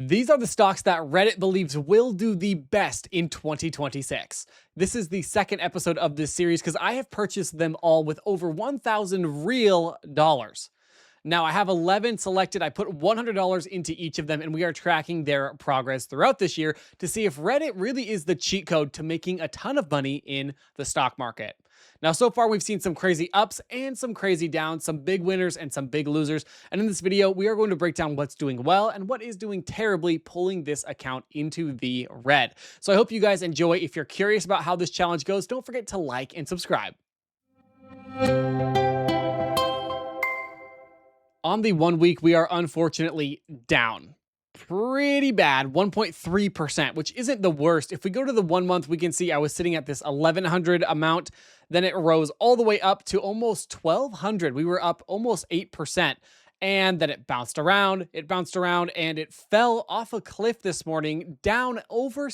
These are the stocks that Reddit believes will do the best in 2026. This is the second episode of this series because I have purchased them all with over 1,000 real dollars. Now I have 11 selected. I put $100 into each of them and we are tracking their progress throughout this year to see if Reddit really is the cheat code to making a ton of money in the stock market. Now, so far we've seen some crazy ups and some crazy downs, some big winners and some big losers. And in this video, we are going to break down what's doing well and what is doing terribly, pulling this account into the red. So I hope you guys enjoy. If you're curious about how this challenge goes, don't forget to like and subscribe. On the 1 week, we are unfortunately down pretty bad, 1.3%, which isn't the worst. If we go to the 1 month, we can see I was sitting at this 1,100 amount. Then it rose all the way up to almost 1,200. We were up almost 8%. And then it bounced around, and it fell off a cliff this morning, down over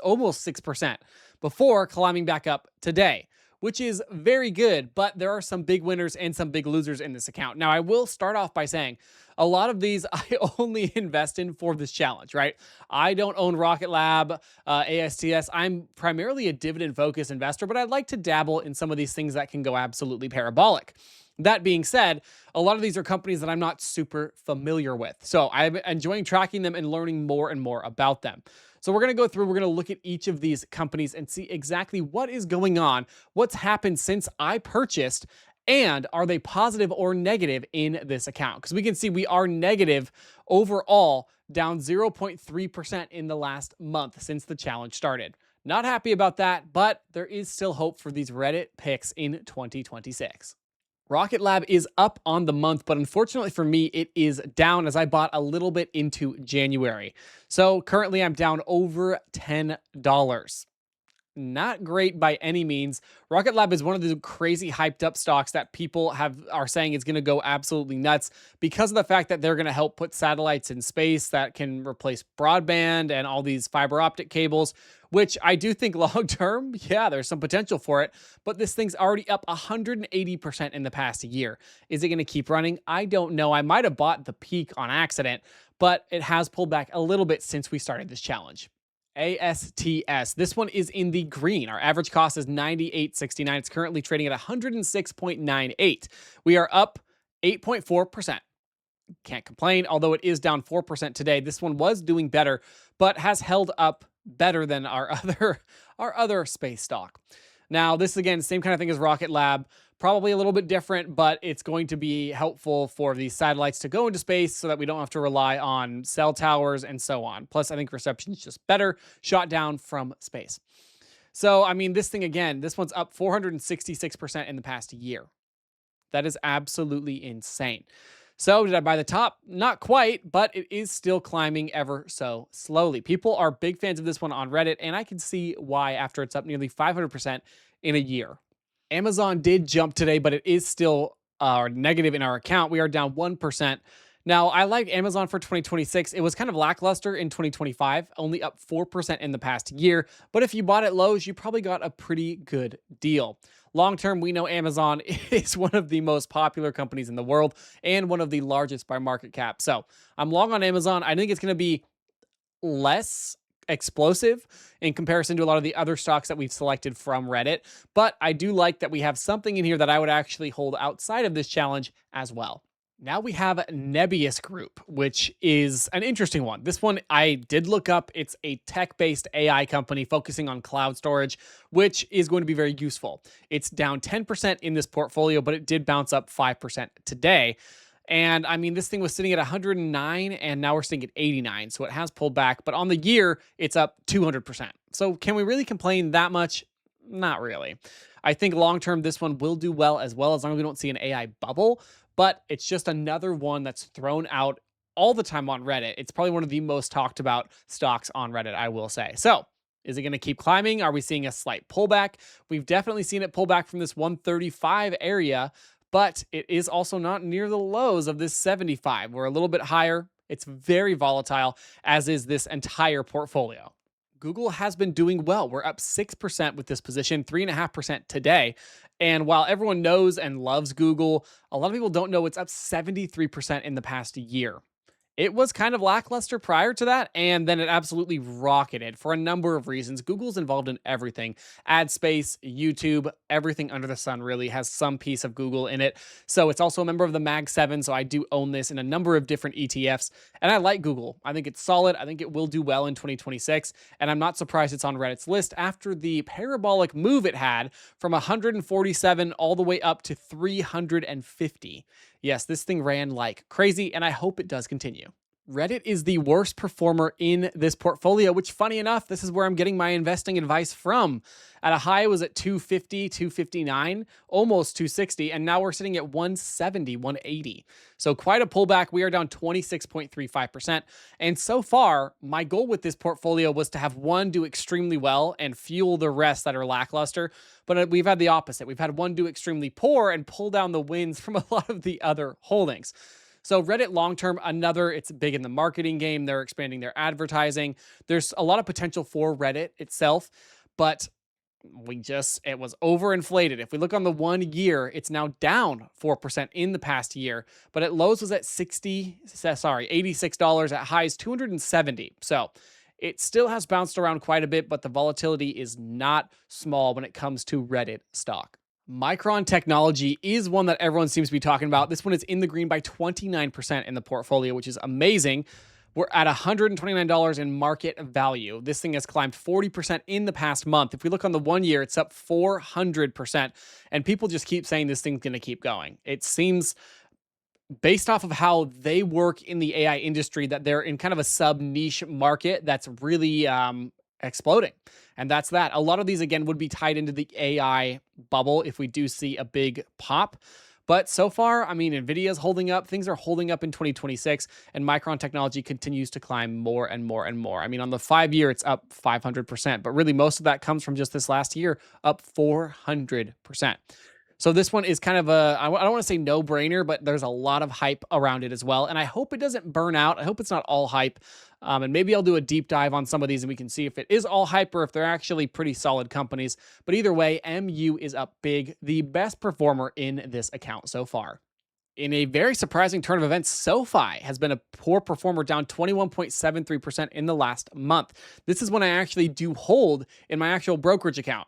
almost 6%, before climbing back up today, which is very good, but there are some big winners and some big losers in this account. Now, I will start off by saying a lot of these I only invest in for this challenge, right? I don't own Rocket Lab, ASTS. I'm primarily a dividend-focused investor, but I'd like to dabble in some of these things that can go absolutely parabolic. That being said, a lot of these are companies that I'm not super familiar with. So I'm enjoying tracking them and learning more and more about them. So we're going to go through, we're going to look at each of these companies and see exactly what is going on, what's happened since I purchased, and are they positive or negative in this account? Because we can see we are negative overall, down 0.3% in the last month since the challenge started. Not happy about that, but there is still hope for these Reddit picks in 2026. Rocket Lab is up on the month, but unfortunately for me, it is down as I bought a little bit into January. So currently I'm down over $10. Not great by any means. Rocket Lab is one of the crazy hyped up stocks that people are saying is going to go absolutely nuts because of the fact that they're going to help put satellites in space that can replace broadband and all these fiber optic cables, which I do think long term, yeah, there's some potential for it, but this thing's already up 180% in the past year. Is it going to keep running? I don't know. I might have bought the peak on accident, but it has pulled back a little bit since we started this challenge. ASTS. This one is in the green. Our average cost is $98.69. It's currently trading at 106.98. We are up 8.4%. Can't complain, although it is down 4% today. This one was doing better, but has held up better than our other space stock. Now, this again, same kind of thing as Rocket Lab. Probably a little bit different, but it's going to be helpful for these satellites to go into space so that we don't have to rely on cell towers and so on. Plus, I think reception is just better shot down from space. So, I mean, this thing again, this one's up 466% in the past year. That is absolutely insane. So did I buy the top? Not quite, but it is still climbing ever so slowly. People are big fans of this one on Reddit, and I can see why after it's up nearly 500% in a year. Amazon did jump today, but it is still negative in our account. We are down 1%. Now, I like Amazon for 2026. It was kind of lackluster in 2025, only up 4% in the past year. But if you bought at lows, you probably got a pretty good deal. Long term, we know Amazon is one of the most popular companies in the world and one of the largest by market cap. So I'm long on Amazon. I think it's going to be less explosive in comparison to a lot of the other stocks that we've selected from Reddit. But I do like that we have something in here that I would actually hold outside of this challenge as well. Now we have NBIS Group, which is an interesting one. This one I did look up. It's a tech-based AI company focusing on cloud storage, which is going to be very useful. It's down 10% in this portfolio, but it did bounce up 5% today. And I mean, this thing was sitting at 109 and now we're sitting at 89. So it has pulled back, but on the year, it's up 200%. So can we really complain that much? Not really. I think long-term, this one will do well as long as we don't see an AI bubble, but it's just another one that's thrown out all the time on Reddit. It's probably one of the most talked about stocks on Reddit, I will say. So is it going to keep climbing? Are we seeing a slight pullback? We've definitely seen it pull back from this 135 area, but it is also not near the lows of this 75. We're a little bit higher. It's very volatile, as is this entire portfolio. Google has been doing well. We're up 6% with this position, 3.5% today. And while everyone knows and loves Google, a lot of people don't know it's up 73% in the past year. It was kind of lackluster prior to that, and then it absolutely rocketed for a number of reasons. Google's involved in everything: ad space, YouTube, everything under the sun really has some piece of Google in it. So it's also a member of the Mag 7, so I do own this in a number of different ETFs, and I like Google. I think it's solid. I think it will do well in 2026, and I'm not surprised it's on Reddit's list after the parabolic move it had from 147 all the way up to 350. Yes, this thing ran like crazy, and I hope it does continue. Reddit is the worst performer in this portfolio, which, funny enough, this is where I'm getting my investing advice from. At a high, it was at 250, 259, almost 260, and now we're sitting at 170, 180. So quite a pullback. We are down 26.35%. And so far, my goal with this portfolio was to have one do extremely well and fuel the rest that are lackluster. But we've had the opposite. We've had one do extremely poor and pull down the wins from a lot of the other holdings. So Reddit long-term, it's big in the marketing game. They're expanding their advertising. There's a lot of potential for Reddit itself, but it was overinflated. If we look on the 1 year, it's now down 4% in the past year, but at lows was at $86, at highs 270. So it still has bounced around quite a bit, but the volatility is not small when it comes to Reddit stock. Micron Technology is one that everyone seems to be talking about. This one is in the green by 29% in the portfolio, which is amazing. We're at $129 in market value. This thing has climbed 40% in the past month. If we look on the 1 year, it's up 400%. And people just keep saying this thing's going to keep going. It seems, based off of how they work in the AI industry, that they're in kind of a sub-niche market that's really exploding. And that's that. A lot of these, again, would be tied into the AI bubble if we do see a big pop. But so far, I mean, NVIDIA's holding up. Things are holding up in 2026, and Micron Technology continues to climb more and more and more. I mean, on the 5 year, it's up 500%, but really most of that comes from just this last year, up 400%. So this one is kind of I don't want to say no-brainer, but there's a lot of hype around it as well. And I hope it doesn't burn out. I hope it's not all hype. And maybe I'll do a deep dive on some of these and we can see if it is all hype or if they're actually pretty solid companies. But either way, MU is up big, the best performer in this account so far. In a very surprising turn of events, SOFI has been a poor performer, down 21.73% in the last month. This is when I actually do hold in my actual brokerage account.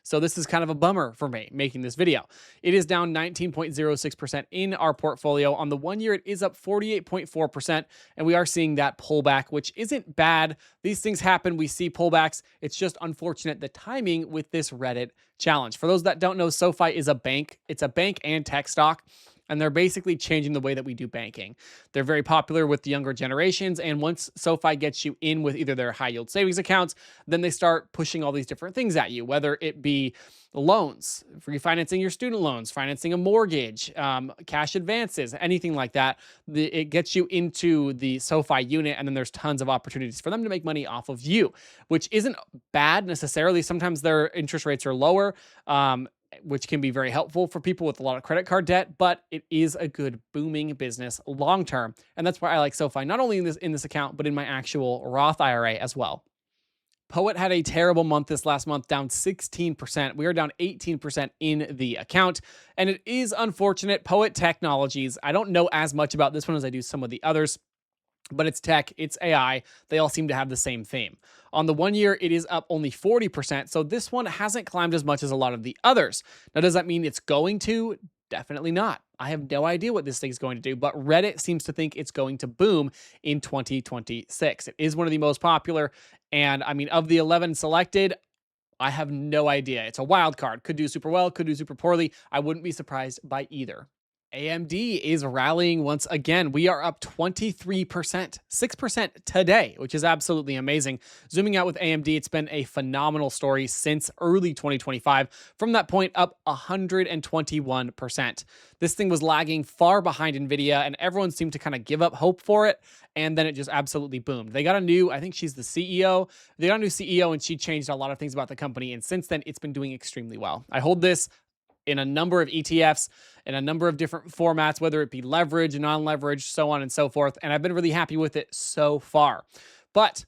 So this is kind of a bummer for me making this video. It is down 19.06% in our portfolio. On the 1 year, it is up 48.4%, and we are seeing that pullback, which isn't bad. These things happen. We see pullbacks. It's just unfortunate the timing with this Reddit challenge. For those that don't know, SOFI is a bank. It's a bank and tech stock, and they're basically changing the way that we do banking. They're very popular with the younger generations, and once SOFI gets you in with either their high-yield savings accounts, then they start pushing all these different things at you, whether it be loans, refinancing your student loans, financing a mortgage, cash advances, anything like that. It gets you into the SOFI unit, and then there's tons of opportunities for them to make money off of you, which isn't bad necessarily. Sometimes their interest rates are lower, which can be very helpful for people with a lot of credit card debt, but it is a good booming business long term. And that's why I like SOFI, not only in this account, but in my actual Roth IRA as well. Poet had a terrible month this last month, down 16%. We are down 18% in the account. And it is unfortunate. Poet Technologies, I don't know as much about this one as I do some of the others, but it's tech, it's AI. They all seem to have the same theme. On the 1 year, it is up only 40%. So this one hasn't climbed as much as a lot of the others. Now, does that mean it's going to? Definitely not. I have no idea what this thing's going to do, but Reddit seems to think it's going to boom in 2026. It is one of the most popular. And I mean, of the 11 selected, I have no idea. It's a wild card. Could do super well, could do super poorly. I wouldn't be surprised by either. AMD is rallying once again. We are up 23%, 6% today, which is absolutely amazing. Zooming out with AMD, it's been a phenomenal story since early 2025. From that point, up 121%. This thing was lagging far behind NVIDIA, and everyone seemed to kind of give up hope for it, and then it just absolutely boomed. They got a new, I think she's the CEO. They got a new CEO, and she changed a lot of things about the company, and since then, it's been doing extremely well. I hold this in a number of ETFs, in a number of different formats, whether it be leverage, non-leverage, so on and so forth. And I've been really happy with it so far. But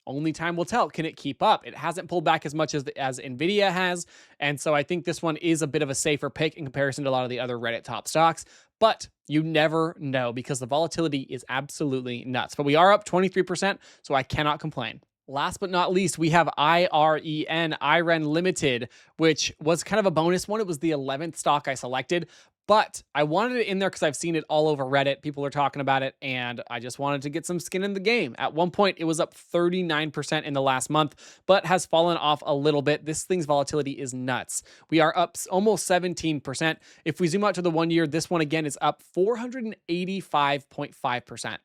Only time will tell. Can it keep up? It hasn't pulled back as much as Nvidia has, and so I think this one is a bit of a safer pick in comparison to a lot of the other Reddit top stocks. But you never know because the volatility is absolutely nuts. But we are up 23%, so I cannot complain. Last but not least, we have IREN Limited, which was kind of a bonus one. It was the 11th stock I selected, but I wanted it in there because I've seen it all over Reddit. People are talking about it, and I just wanted to get some skin in the game. At one point, it was up 39% in the last month, but has fallen off a little bit. This thing's volatility is nuts. We are up almost 17%. If we zoom out to the 1 year, this one again is up 485.5%.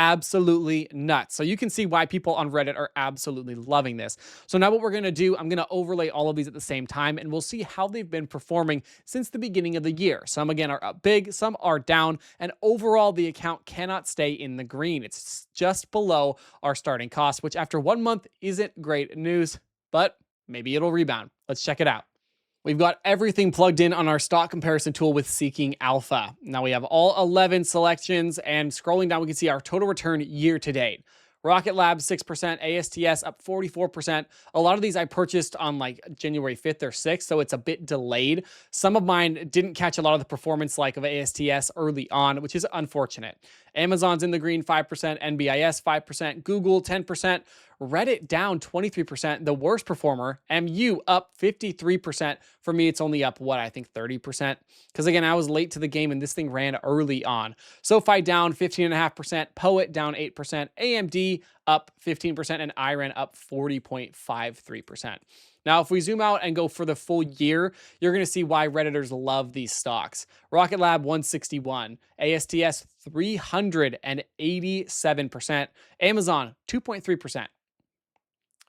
Absolutely nuts. So you can see why people on Reddit are absolutely loving this. So now what we're going to do, I'm going to overlay all of these at the same time, and we'll see how they've been performing since the beginning of the year. Some again are up big, some are down, and overall the account cannot stay in the green. It's just below our starting cost, which after 1 month isn't great news, but maybe it'll rebound. Let's check it out. We've got everything plugged in on our stock comparison tool with Seeking Alpha. Now we have all 11 selections, and scrolling down, we can see our total return year to date. Rocket Lab 6%, ASTS up 44%. A lot of these I purchased on like January 5th or 6th, so it's a bit delayed. Some of mine didn't catch a lot of the performance like of ASTS early on, which is unfortunate. Amazon's in the green 5%, NBIS 5%, Google 10%, Reddit down 23%. The worst performer, MU up 53%. For me, it's only up, what, I think 30%. Because again, I was late to the game and this thing ran early on. SOFI down 15.5%, Poet down 8%, AMD up 15%, and IREN up 40.53%. Now, if we zoom out and go for the full year, you're going to see why Redditors love these stocks. Rocket Lab 161, ASTS 387%, Amazon 2.3%.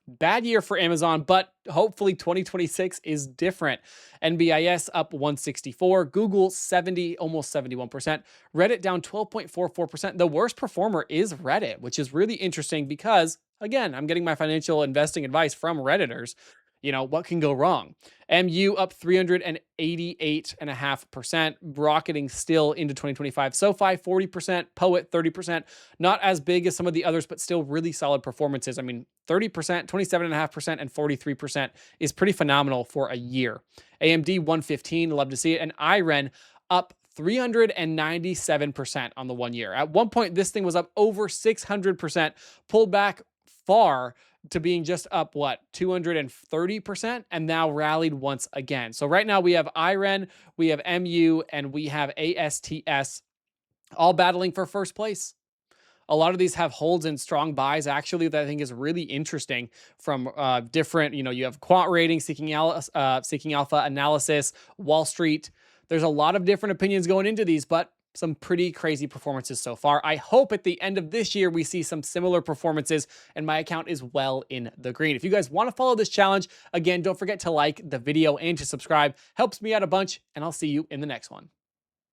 Bad year for Amazon, but hopefully 2026 is different. NBIS up 164, Google 70, almost 71%, Reddit down 12.44%. The worst performer is Reddit, which is really interesting because, again, I'm getting my financial investing advice from Redditors. You know, what can go wrong? MU up 388.5%, rocketing still into 2025. SoFi 40%, Poet 30%, not as big as some of the others, but still really solid performances. I mean, 30%, 27.5%, and 43% is pretty phenomenal for a year. AMD 115, love to see it, and IREN up 397% on the 1 year. At one point, this thing was up over 600%, pulled back far to being just up, what, 230%, and now rallied once again. So right now we have IREN, we have MU, and we have ASTS all battling for first place. A lot of these have holds and strong buys, actually, that I think is really interesting from different, you have Quant Rating, Seeking Alpha Analysis, Wall Street. There's a lot of different opinions going into these, but some pretty crazy performances so far. I hope at the end of this year, we see some similar performances and my account is well in the green. If you guys want to follow this challenge, again, don't forget to like the video and to subscribe. Helps me out a bunch, and I'll see you in the next one.